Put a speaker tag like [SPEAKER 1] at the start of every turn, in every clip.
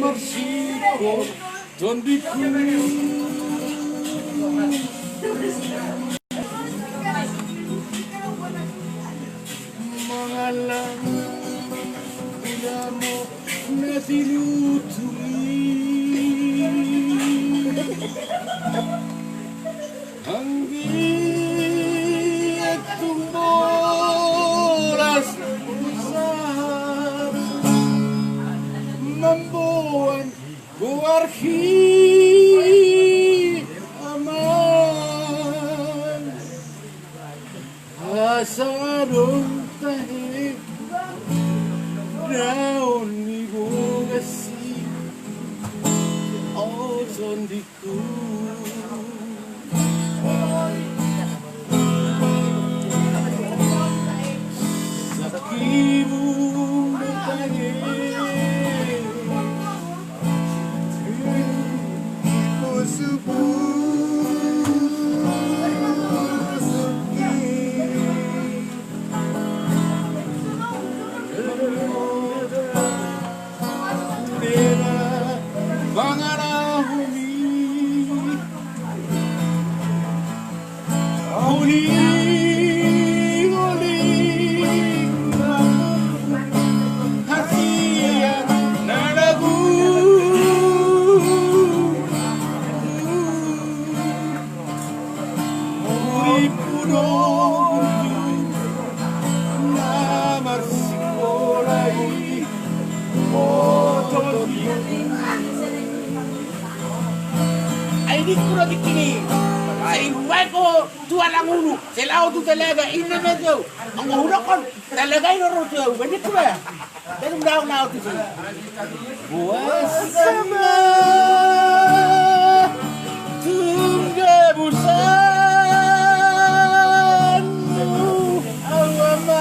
[SPEAKER 1] Marsico Don di Mangalang Ilamo Natilutuli Anggi Tumbolas Usahap Mambuan Buarhi Aman Asarong tahe Daun ibu kasih Ozon diku Sakibu bertanya Ibu subuh
[SPEAKER 2] Ini kurang begini. Saya ko tuan ang ulo. Sila tu talaga ina medyo. Ang ulo kon talaga ino roto. Begitu ya. Pero daw na tu. Buas sama tunggu busan awama.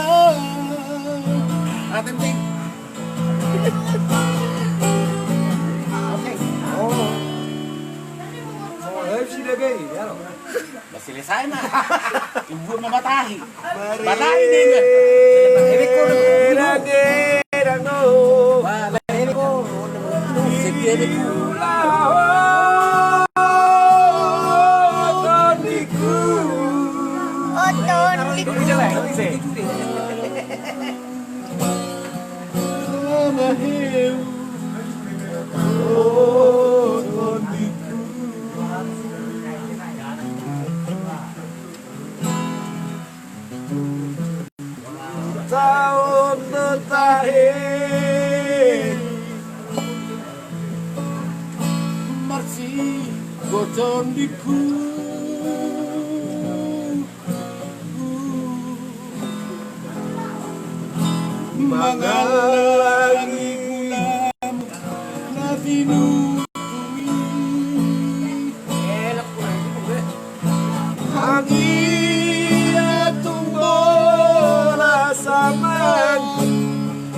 [SPEAKER 2] Atenting. Masih selesai na. Ibu mematahi. Batahi dia. Ini ko ini ko. Sedia ni ko.
[SPEAKER 1] Tahun terakhir masih gotong diku mangalangi ulam natinu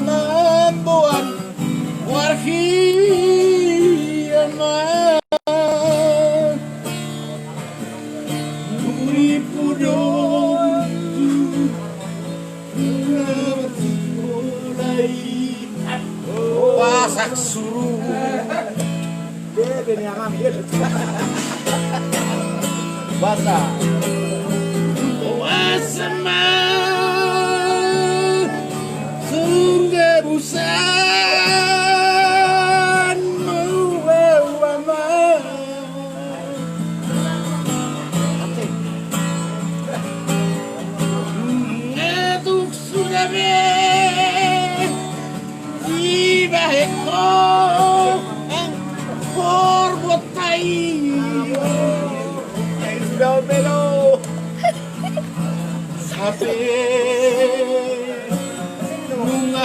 [SPEAKER 1] Lambuan warhi aman Nuri pudong mulai pasak suruh basah busan mewawama ngetuk sudah be tiba heko porbotai sudah belo sampai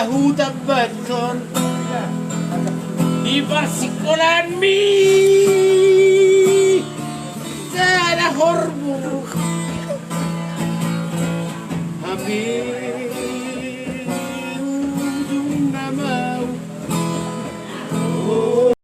[SPEAKER 1] hutak baton di persikolan mi